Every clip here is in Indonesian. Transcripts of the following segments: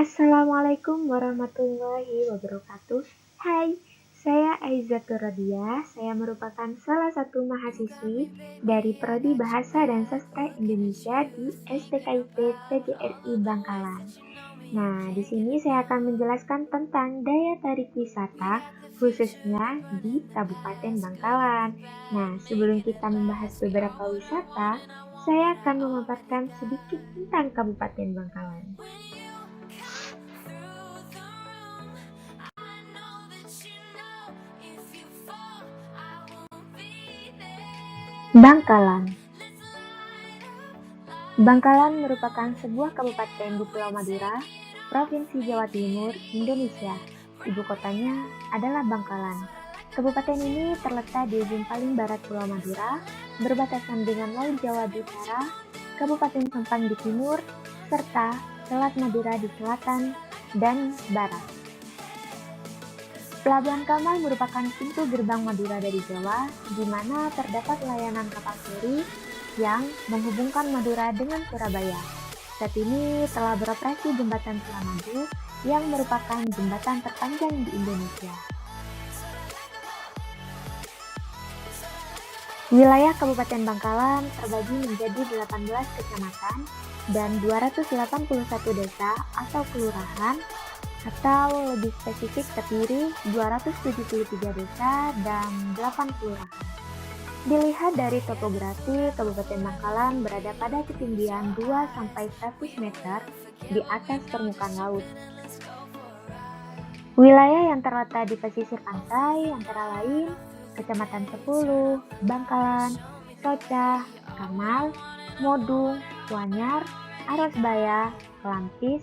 Assalamualaikum warahmatullahi wabarakatuh. Hai, saya Aizatul Rodia. Saya merupakan salah satu mahasiswi dari Prodi Bahasa dan Sastra Indonesia di STKIP PGRI Bangkalan. Nah, di sini saya akan menjelaskan tentang daya tarik wisata khususnya di Kabupaten Bangkalan. Nah, sebelum kita membahas beberapa wisata, saya akan memaparkan sedikit tentang Kabupaten Bangkalan. Bangkalan. Bangkalan merupakan sebuah kabupaten di Pulau Madura, Provinsi Jawa Timur, Indonesia. Ibu kotanya adalah Bangkalan. Kabupaten ini terletak di ujung paling barat Pulau Madura, berbatasan dengan Laut Jawa di utara, Kabupaten Sampang di timur, serta Selat Madura di selatan dan barat. Pelabuhan Kamal merupakan pintu gerbang Madura dari Jawa, di mana terdapat layanan kapal feri yang menghubungkan Madura dengan Surabaya. Saat ini telah beroperasi jembatan Suramadu yang merupakan jembatan terpanjang di Indonesia. Wilayah Kabupaten Bangkalan terbagi menjadi 18 kecamatan dan 281 desa atau kelurahan, atau lebih spesifik terdiri 273 desa dan 8 kelurahan. Dilihat dari topografi, Kabupaten Bangkalan berada pada ketinggian 2-100 meter di atas permukaan laut. Wilayah yang terletak di pesisir pantai antara lain Kecamatan Sepuluh, Bangkalan, Soca, Kamal, Modung, Wanyar, Arosbaya, Lampis,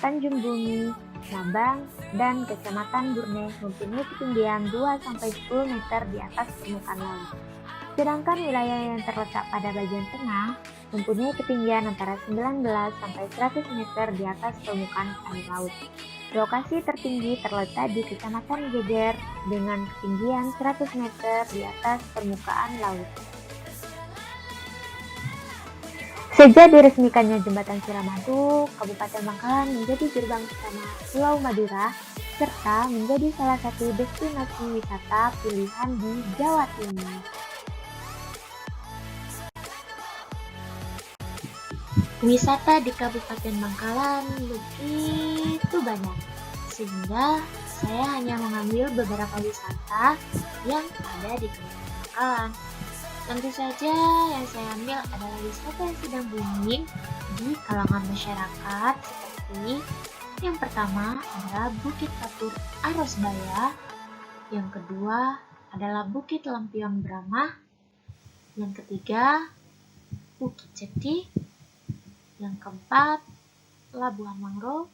Tanjung Bumi, Labang, dan Kecamatan Burne mempunyai ketinggian 2-10 meter di atas permukaan laut. Sedangkan wilayah yang terletak pada bagian tengah mempunyai ketinggian antara 19-100 meter di atas permukaan air laut. Lokasi tertinggi terletak di Kecamatan Geger dengan ketinggian 100 meter di atas permukaan laut. Sejak diresmikannya Jembatan Suramadu, Kabupaten Bangkalan menjadi gerbang utama Pulau Madura serta menjadi salah satu destinasi wisata pilihan di Jawa Timur. Wisata di Kabupaten Bangkalan begitu banyak, sehingga saya hanya mengambil beberapa wisata yang ada di Kabupaten Bangkalan. Tentu saja yang saya ambil adalah wisata yang sedang booming di kalangan masyarakat, seperti yang pertama adalah Bukit Kapur Arosbaya, yang kedua adalah Bukit Lampion Bramah, yang ketiga Bukit Ceti, yang keempat Labuhan Mangrove,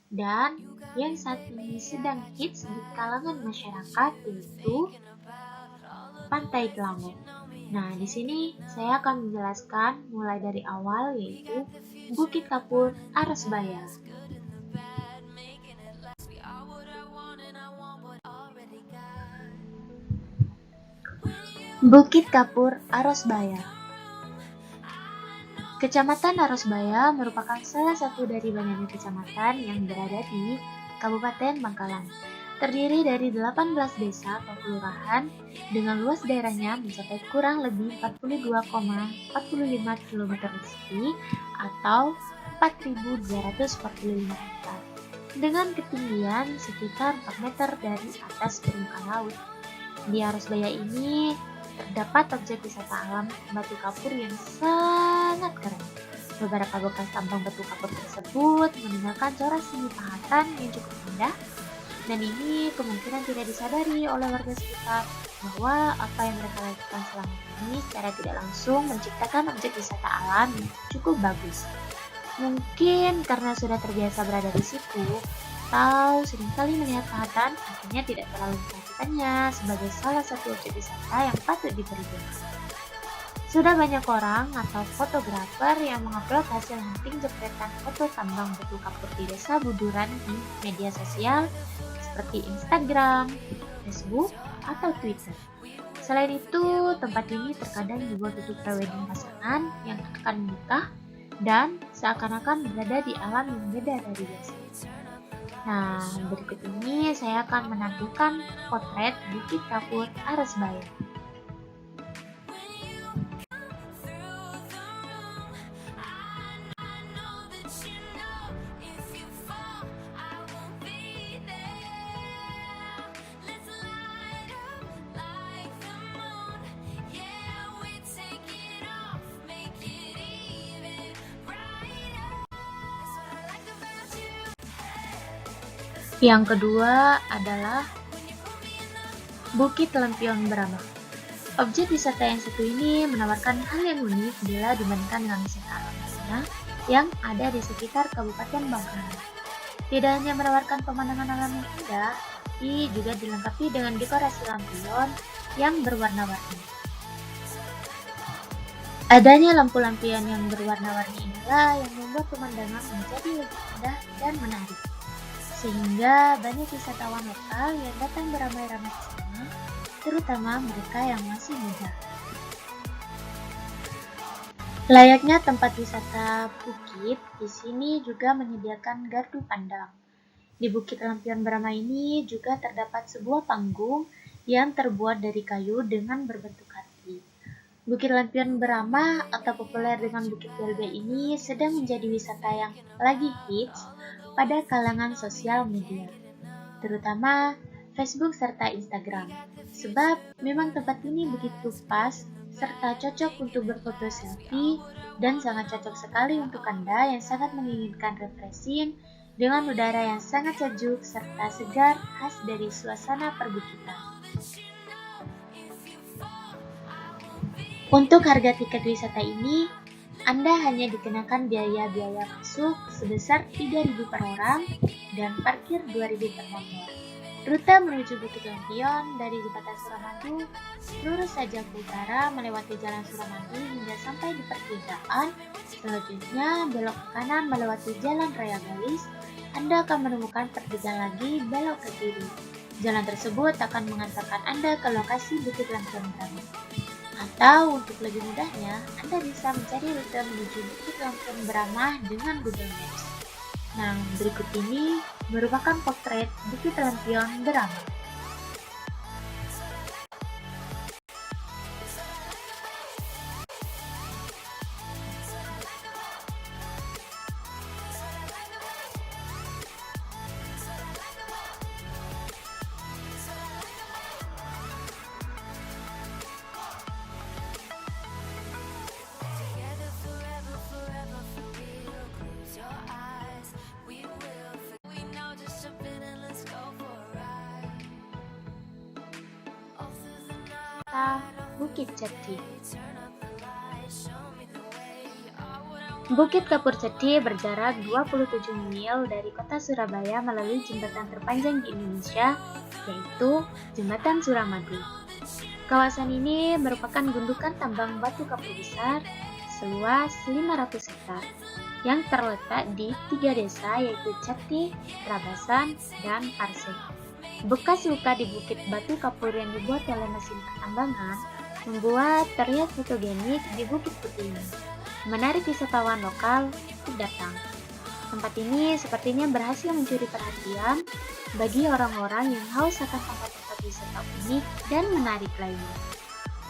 dan yang saat ini sedang hits di kalangan masyarakat yaitu Pantai Telango. Nah, di sini saya akan menjelaskan mulai dari awal yaitu Bukit Kapur Arosbaya. Bukit Kapur Arosbaya. Kecamatan Arosbaya merupakan salah satu dari banyaknya kecamatan yang berada di Kabupaten Bangkalan. Terdiri dari 18 desa atau kelurahan dengan luas daerahnya mencapai kurang lebih 42,45 km persegi atau 4.245 hektar dengan ketinggian sekitar 4 meter dari atas permukaan laut. Di Arosbaya ini terdapat objek wisata alam batu kapur yang sangat keren. Beberapa bekas tambang batu kapur tersebut meninggalkan corak seni pahatan yang cukup indah, dan ini kemungkinan tidak disadari oleh warga sekitar bahwa apa yang mereka lakukan selama ini secara tidak langsung menciptakan objek wisata alam yang cukup bagus. Mungkin karena sudah terbiasa berada di situ, atau seringkali melihat pahatan, akhirnya tidak terlalu memperhatikannya sebagai salah satu objek wisata yang patut diperhitungkan. Sudah banyak orang atau fotografer yang mengupload hasil hunting jepretan foto tambang batu kapur di Desa Buduran di media sosial seperti Instagram, Facebook, atau Twitter. Selain itu, tempat ini terkadang juga tutup prewedding pasangan yang akan menikah, dan seakan-akan berada di alam yang beda dari biasanya. Nah, berikut ini saya akan menampilkan potret Bukit Kapur Aresbaya. Yang kedua adalah Bukit Lampion Brahma. Objek wisata yang satu ini menawarkan hal yang unik bila dibandingkan dengan wisata alam lainnya yang ada di sekitar Kabupaten Bangkalan. Tidak hanya menawarkan pemandangan alam yang indah, tapi juga dilengkapi dengan dekorasi lampion yang berwarna-warni. Adanya lampu lampion yang berwarna-warni inilah yang membuat pemandangan menjadi lebih indah dan menarik, sehingga banyak wisatawan lokal yang datang beramai-ramai ke sana, terutama mereka yang masih muda. Layaknya tempat wisata bukit, di sini juga menyediakan gardu pandang. Di Bukit Lampion Brahma ini juga terdapat sebuah panggung yang terbuat dari kayu dengan berbentuk hati. Bukit Lampion Brahma atau populer dengan Bukit Belbek ini sedang menjadi wisata yang lagi hits pada kalangan sosial media, terutama Facebook serta Instagram. Sebab memang tempat ini begitu pas serta cocok untuk berfoto selfie dan sangat cocok sekali untuk Anda yang sangat menginginkan refreshing dengan udara yang sangat sejuk serta segar khas dari suasana perbukitan. Untuk harga tiket wisata ini, Anda hanya dikenakan biaya masuk sebesar 3.000 per orang dan parkir 2.000 per motor. Rute menuju Bukit Lampion dari Jembatan Suramadu, lurus saja ke utara melewati Jalan Suramadu hingga sampai di pertigaan. Selanjutnya belok ke kanan melewati Jalan Raya Galis. Anda akan menemukan pertigaan lagi belok ke kiri. Jalan tersebut akan mengantarkan Anda ke lokasi Bukit Lampion Brahma. Atau untuk lebih mudahnya, Anda bisa mencari rute menuju Bukit Lampion Brahma dengan Google Maps. Nah, berikut ini merupakan potret Bukit Lampion Brahma. Bukit Ceti. Bukit Kapur Ceti berjarak 27 mil dari kota Surabaya melalui jembatan terpanjang di Indonesia, yaitu Jembatan Suramadu. Kawasan ini merupakan gundukan tambang batu kapur besar seluas 500 hektar yang terletak di 3 desa yaitu Ceti, Rabasan, dan Parseh. Bekas luka di bukit batu kapur yang dibuat oleh mesin pertambangan membuat terlihat fotogenik di Bukit Putih ini, menarik wisatawan lokal untuk datang. Tempat ini sepertinya berhasil mencuri perhatian bagi orang-orang yang haus akan tempat-tempat wisata unik dan menarik lainnya.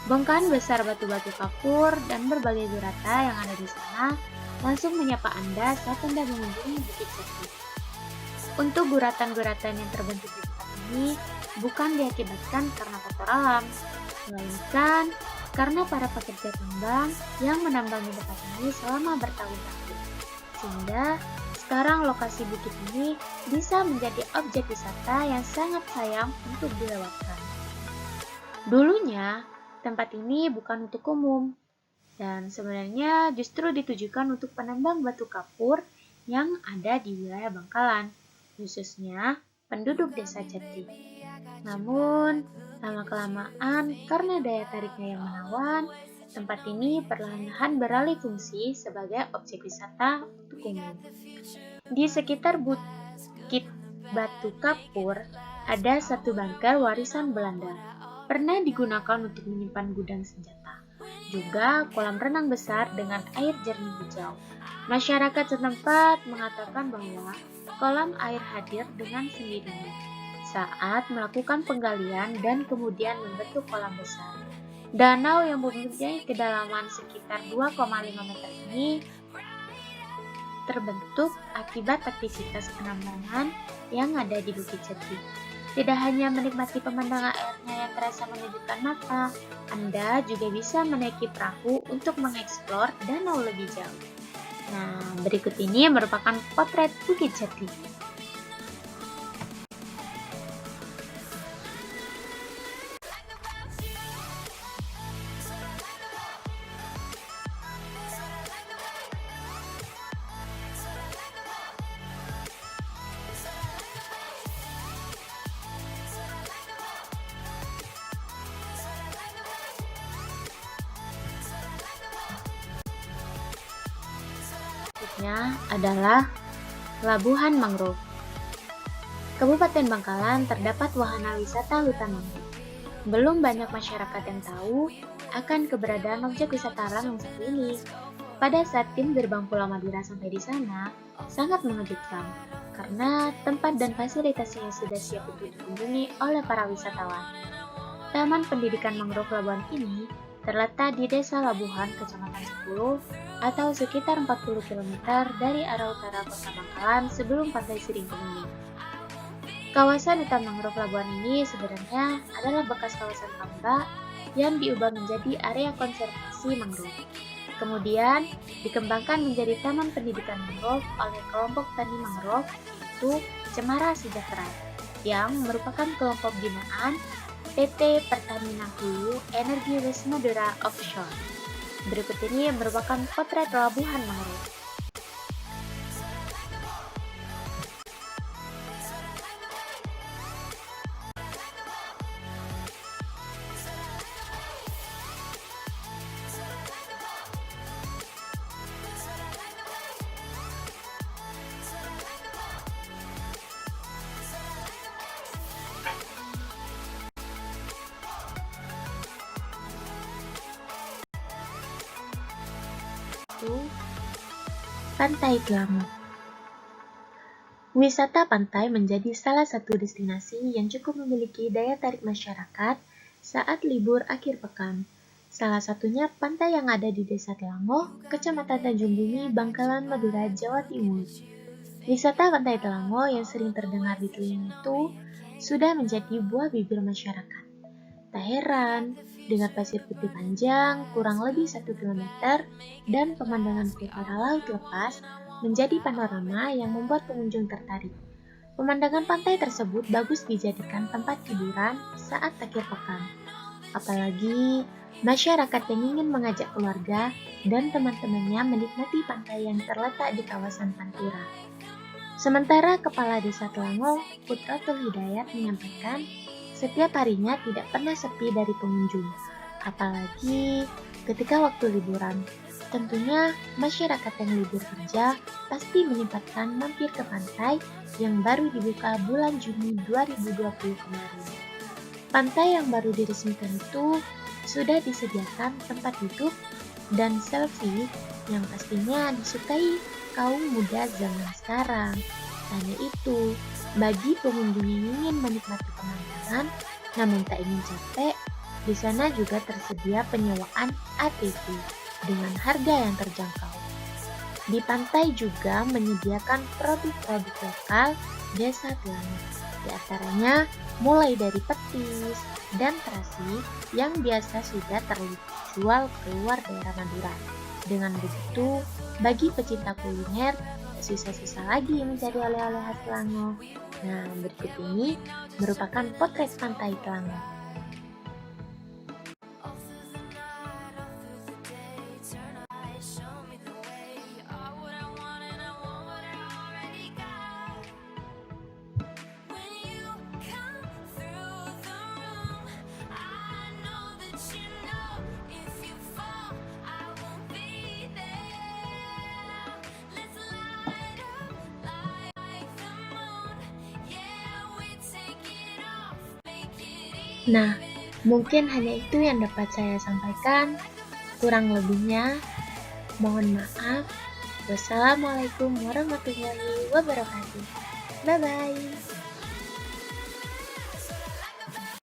Bongkahan besar batu-batu kapur dan berbagai gurata yang ada di sana langsung menyapa Anda saat Anda mengunjungi Bukit Ceti. Untuk guratan-guratan yang terbentuk di tempat ini bukan diakibatkan karena faktor alam, melainkan karena para pekerja tambang yang menambangi tempat ini selama bertahun-tahun. Sehingga sekarang lokasi bukit ini bisa menjadi objek wisata yang sangat sayang untuk dilewatkan. Dulunya, tempat ini bukan untuk umum, dan sebenarnya justru ditujukan untuk penambang batu kapur yang ada di wilayah Bangkalan, khususnya penduduk desa Ceti. Namun, lama-kelamaan karena daya tariknya yang menawan, tempat ini perlahan-lahan beralih fungsi sebagai objek wisata untuk umum. Di sekitar Bukit Batu Kapur, ada satu bangker warisan Belanda. Pernah digunakan untuk menyimpan gudang senjata. Juga kolam renang besar dengan air jernih hijau. Masyarakat setempat mengatakan bahwa kolam air hadir dengan sendirinya saat melakukan penggalian dan kemudian membentuk kolam besar. Danau yang mempunyai kedalaman sekitar 2,5 meter ini terbentuk akibat aktivitas penambangan yang ada di Bukit Jati. Tidak hanya menikmati pemandangan airnya yang terasa menyejukkan mata, Anda juga bisa menaiki perahu untuk mengeksplor danau lebih jauh. Nah, berikut ini merupakan potret Bukit Jati. Selanjutnya adalah Labuhan Mangrove. Kabupaten Bangkalan terdapat wahana wisata hutan mangrove. Belum banyak masyarakat yang tahu akan keberadaan objek wisata alam yang satu ini. Pada saat tim Gerbang Pulau Madura sampai di sana, sangat mengejutkan karena tempat dan fasilitasnya sudah siap untuk dikunjungi oleh para wisatawan. Taman Pendidikan Mangrove Labuhan ini terletak di Desa Labuhan, Kecamatan 10, atau sekitar 40 km dari arah utara Kota Bangkalan sebelum Pantai Siringkemuning. Kawasan hutan mangrove Labuhan ini sebenarnya adalah bekas kawasan tambak yang diubah menjadi area konservasi mangrove. Kemudian dikembangkan menjadi Taman Pendidikan Mangrove oleh kelompok tani mangrove, yaitu Cemara Sejahtera, yang merupakan kelompok binaan PT Pertamina Hulu Energi West Madura Offshore. Berikut ini merupakan potret Labuhan Mangrove. Pantai Telango. Wisata pantai menjadi salah satu destinasi yang cukup memiliki daya tarik masyarakat saat libur akhir pekan. Salah satunya pantai yang ada di Desa Telango, Kecamatan Tanjung Bumi, Bangkalan, Madura, Jawa Timur. Wisata Pantai Telango yang sering terdengar di telinga itu sudah menjadi buah bibir masyarakat. Tak heran, dengan pasir putih panjang kurang lebih 1 km dan pemandangan utara laut lepas menjadi panorama yang membuat pengunjung tertarik. Pemandangan pantai tersebut bagus dijadikan tempat hiburan saat akhir pekan. Apalagi masyarakat yang ingin mengajak keluarga dan teman-temannya menikmati pantai yang terletak di kawasan Pantura. Sementara Kepala Desa Telango, Putratul Hidayat menyampaikan, setiap harinya tidak pernah sepi dari pengunjung, apalagi ketika waktu liburan. Tentunya masyarakat yang libur kerja pasti menyempatkan mampir ke pantai yang baru dibuka bulan Juni 2020 kemarin. Pantai yang baru diresmikan itu sudah disediakan tempat duduk dan selfie yang pastinya disukai kaum muda zaman sekarang. Hanya itu, bagi pengunjung yang ingin menikmati pemandangan namun tak ingin capek, di sana juga tersedia penyewaan ATV dengan harga yang terjangkau. Di pantai juga menyediakan produk-produk lokal Desa Telango, di antaranya mulai dari petis dan terasi yang biasa sudah terjual keluar daerah Madura. Dengan begitu, bagi pecinta kuliner, tak susah-susah lagi mencari oleh-oleh khas Telango. Nah, berikut ini merupakan potret pantai Telango. Nah, mungkin hanya itu yang dapat saya sampaikan. Kurang lebihnya, mohon maaf. Wassalamualaikum warahmatullahi wabarakatuh. Bye bye.